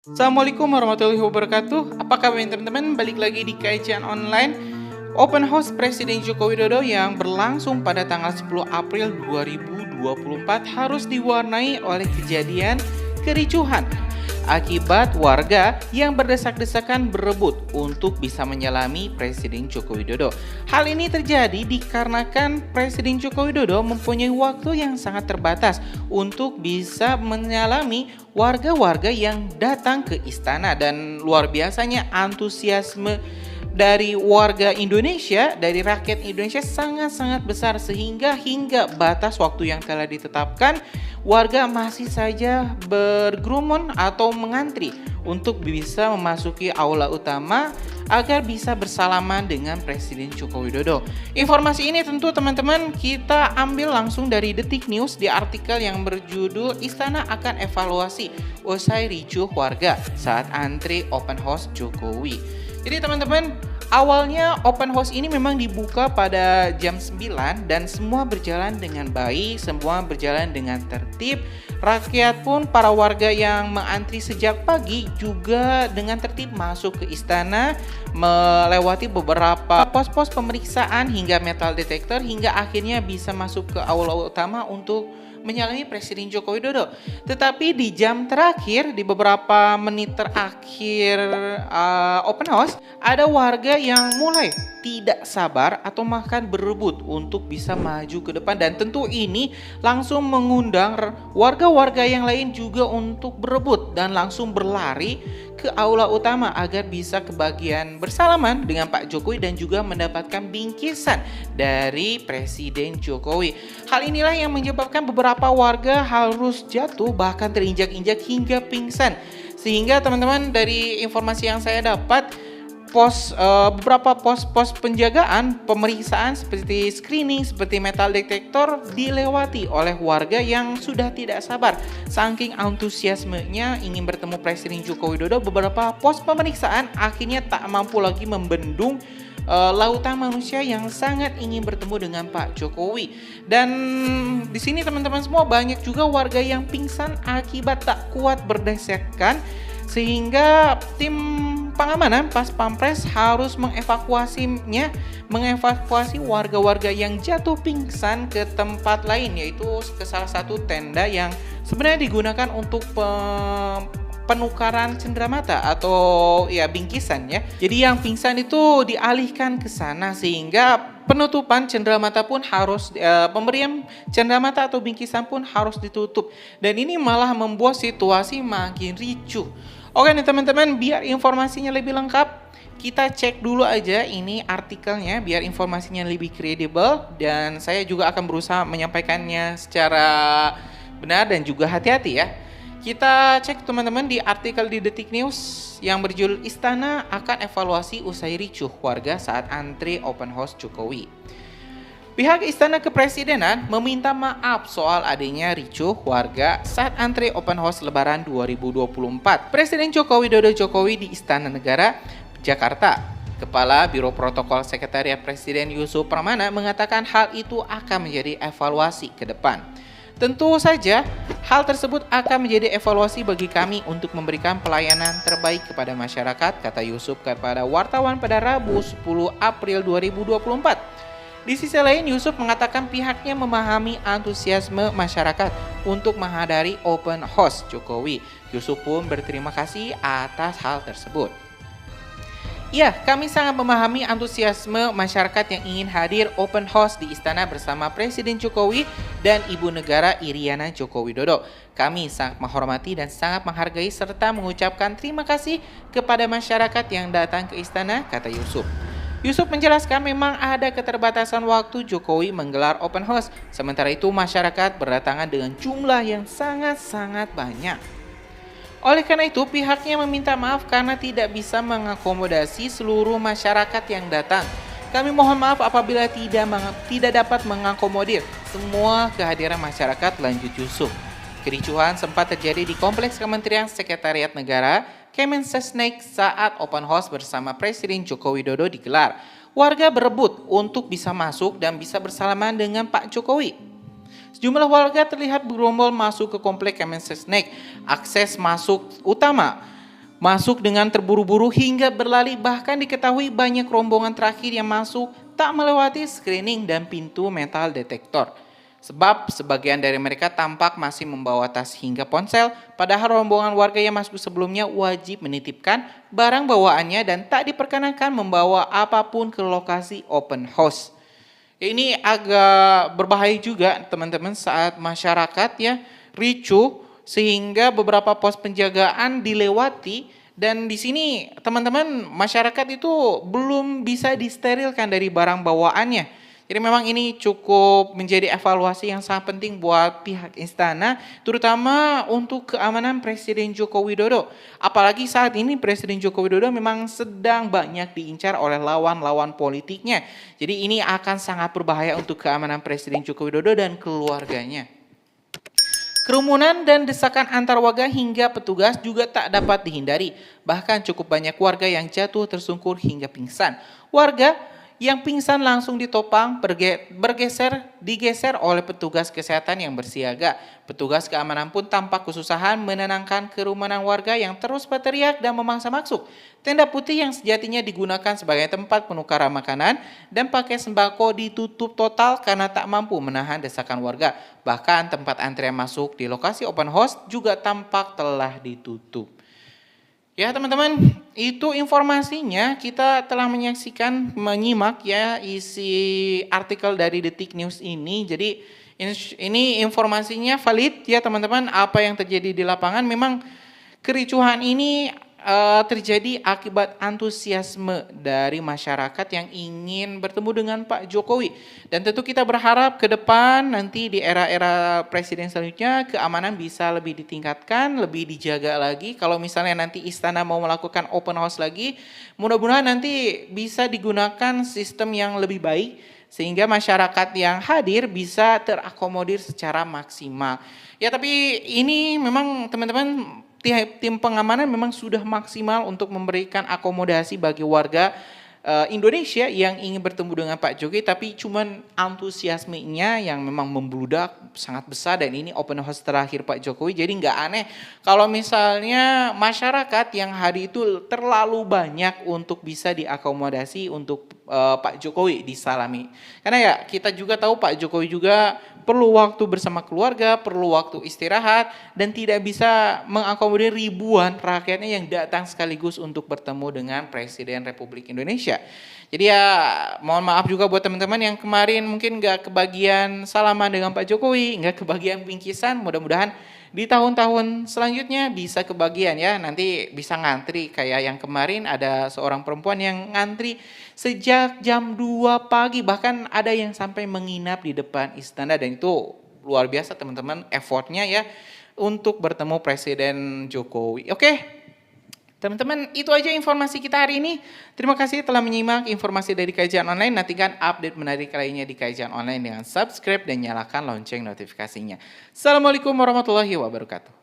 Assalamualaikum warahmatullahi wabarakatuh. Apa kabar teman-teman? Balik lagi di kajian online Open House Presiden Joko Widodo yang berlangsung pada tanggal 10 April 2024 harus diwarnai oleh kejadian kericuhan akibat warga yang berdesak-desakan berebut untuk bisa menyalami Presiden Joko Widodo. Hal ini terjadi dikarenakan Presiden Joko Widodo mempunyai waktu yang sangat terbatas untuk bisa menyalami warga-warga yang datang ke istana, dan luar biasanya antusiasme dari warga Indonesia, dari rakyat Indonesia sangat-sangat besar sehingga hingga batas waktu yang telah ditetapkan warga masih saja berkerumun atau mengantri untuk bisa memasuki aula utama agar bisa bersalaman dengan Presiden Joko Widodo. Informasi ini tentu teman-teman kita ambil langsung dari Detik News di artikel yang berjudul Istana akan evaluasi usai ricuh warga saat antri open house Jokowi. Jadi teman-teman, awalnya open house ini memang dibuka pada jam 9 dan semua berjalan dengan baik, semua berjalan dengan tertib. Rakyat pun, para warga yang mengantri sejak pagi juga dengan tertib masuk ke istana, melewati beberapa pos-pos pemeriksaan hingga metal detector hingga akhirnya bisa masuk ke aula utama untuk menyalami Presiden Joko Widodo. Tetapi di jam terakhir, di beberapa menit terakhir open house, ada warga yang mulai tidak sabar atau bahkan berebut untuk bisa maju ke depan, dan tentu ini langsung mengundang warga-warga yang lain juga untuk berebut dan langsung berlari ke aula utama agar bisa kebagian bersalaman dengan Pak Jokowi dan juga mendapatkan bingkisan dari Presiden Jokowi. Hal inilah yang menyebabkan beberapa warga harus jatuh bahkan terinjak-injak hingga pingsan. Sehingga teman-teman, dari informasi yang saya dapat, beberapa pos-pos penjagaan pemeriksaan seperti screening, seperti metal detektor dilewati oleh warga yang sudah tidak sabar. Saking antusiasmenya ingin bertemu Presiden Joko Widodo, beberapa pos pemeriksaan akhirnya tak mampu lagi membendung lautan manusia yang sangat ingin bertemu dengan Pak Jokowi. Dan di sini teman-teman semua, banyak juga warga yang pingsan akibat tak kuat berdesakan, sehingga tim pengamanan Pas Pampres harus mengevakuasi warga-warga yang jatuh pingsan ke tempat lain, yaitu ke salah satu tenda yang sebenarnya digunakan untuk penukaran cenderamata atau ya bingkisan ya. Jadi yang pingsan itu dialihkan ke sana sehingga penutupan cenderamata pun harus pemberian cenderamata atau bingkisan pun harus ditutup, dan ini malah membuat situasi makin ricuh. Oke nih teman-teman, biar informasinya lebih lengkap, kita cek dulu aja ini artikelnya biar informasinya lebih kredibel, dan saya juga akan berusaha menyampaikannya secara benar dan juga hati-hati ya. Kita cek teman-teman di artikel di Detik News yang berjudul Istana akan evaluasi usai ricuh warga saat antri open house Jokowi. Pihak Istana Kepresidenan meminta maaf soal adanya ricuh warga saat antri open house Lebaran 2024. Presiden Joko Widodo Jokowi di Istana Negara, Jakarta. Kepala Biro Protokol Sekretariat Presiden Yusuf Pramana mengatakan hal itu akan menjadi evaluasi ke depan. Tentu saja, hal tersebut akan menjadi evaluasi bagi kami untuk memberikan pelayanan terbaik kepada masyarakat, kata Yusuf kepada wartawan pada Rabu 10 April 2024. Di sisi lain, Yusuf mengatakan pihaknya memahami antusiasme masyarakat untuk menghadiri open house Jokowi. Yusuf pun berterima kasih atas hal tersebut. Ya, kami sangat memahami antusiasme masyarakat yang ingin hadir open house di istana bersama Presiden Jokowi dan Ibu Negara Iriana Joko Widodo. Kami sangat menghormati dan sangat menghargai serta mengucapkan terima kasih kepada masyarakat yang datang ke istana, kata Yusuf. Yusuf menjelaskan memang ada keterbatasan waktu Jokowi menggelar open house, sementara itu masyarakat berdatangan dengan jumlah yang sangat-sangat banyak. Oleh karena itu, pihaknya meminta maaf karena tidak bisa mengakomodasi seluruh masyarakat yang datang. Kami mohon maaf apabila tidak dapat mengakomodir semua kehadiran masyarakat, lanjut Yusuf. Kericuhan sempat terjadi di Kompleks Kementerian Sekretariat Negara, Kemensesnek, saat open house bersama Presiden Joko Widodo digelar. Warga berebut untuk bisa masuk dan bisa bersalaman dengan Pak Jokowi. Sejumlah warga terlihat bergerombol masuk ke komplek Kemensesnek, akses masuk utama masuk dengan terburu-buru hingga berlari, bahkan diketahui banyak rombongan terakhir yang masuk tak melewati screening dan pintu metal detektor. Sebab sebagian dari mereka tampak masih membawa tas hingga ponsel, padahal rombongan warga yang masuk sebelumnya wajib menitipkan barang bawaannya dan tak diperkenankan membawa apapun ke lokasi open house. Ini agak berbahaya juga teman-teman saat masyarakat ya ricuh sehingga beberapa pos penjagaan dilewati dan di sini teman-teman masyarakat itu belum bisa disterilkan dari barang bawaannya. Jadi memang ini cukup menjadi evaluasi yang sangat penting buat pihak istana, terutama untuk keamanan Presiden Joko Widodo. Apalagi saat ini Presiden Joko Widodo memang sedang banyak diincar oleh lawan-lawan politiknya. Jadi ini akan sangat berbahaya untuk keamanan Presiden Joko Widodo dan keluarganya. Kerumunan dan desakan antar warga hingga petugas juga tak dapat dihindari. Bahkan cukup banyak warga yang jatuh tersungkur hingga pingsan. Warga yang pingsan langsung ditopang, digeser oleh petugas kesehatan yang bersiaga. Petugas keamanan pun tampak kesusahan menenangkan kerumunan warga yang terus berteriak dan memaksa masuk. Tenda putih yang sejatinya digunakan sebagai tempat penukaran makanan dan paket sembako ditutup total karena tak mampu menahan desakan warga. Bahkan tempat antrian masuk di lokasi open house juga tampak telah ditutup. Ya teman-teman, itu informasinya. Kita telah menyimak ya isi artikel dari Detik News ini. Jadi ini informasinya valid ya teman-teman. Apa yang terjadi di lapangan memang kericuhan ini terjadi akibat antusiasme dari masyarakat yang ingin bertemu dengan Pak Jokowi. Dan tentu kita berharap ke depan nanti di era-era presiden selanjutnya keamanan bisa lebih ditingkatkan, lebih dijaga lagi. Kalau misalnya nanti istana mau melakukan open house lagi, mudah-mudahan nanti bisa digunakan sistem yang lebih baik sehingga masyarakat yang hadir bisa terakomodir secara maksimal. Ya tapi ini memang teman-teman tim pengamanan memang sudah maksimal untuk memberikan akomodasi bagi warga Indonesia yang ingin bertemu dengan Pak Jokowi, tapi cuman antusiasmenya yang memang membludak sangat besar dan ini open house terakhir Pak Jokowi, jadi nggak aneh kalau misalnya masyarakat yang hari itu terlalu banyak untuk bisa diakomodasi untuk Pak Jokowi disalami. Karena ya kita juga tahu Pak Jokowi juga perlu waktu bersama keluarga, perlu waktu istirahat, dan tidak bisa mengakomodir ribuan rakyatnya yang datang sekaligus untuk bertemu dengan Presiden Republik Indonesia. Jadi ya mohon maaf juga buat teman-teman yang kemarin mungkin nggak kebagian salaman dengan Pak Jokowi, nggak kebagian bingkisan, mudah-mudahan di tahun-tahun selanjutnya bisa kebagian ya, nanti bisa ngantri kayak yang kemarin ada seorang perempuan yang ngantri sejak jam 2 pagi, bahkan ada yang sampai menginap di depan istana dan itu luar biasa teman-teman effortnya ya untuk bertemu Presiden Jokowi. Oke. Teman-teman, itu aja informasi kita hari ini. Terima kasih telah menyimak informasi dari Kajian Online. Nantikan update menarik lainnya di Kajian Online dengan subscribe dan nyalakan lonceng notifikasinya. Assalamualaikum warahmatullahi wabarakatuh.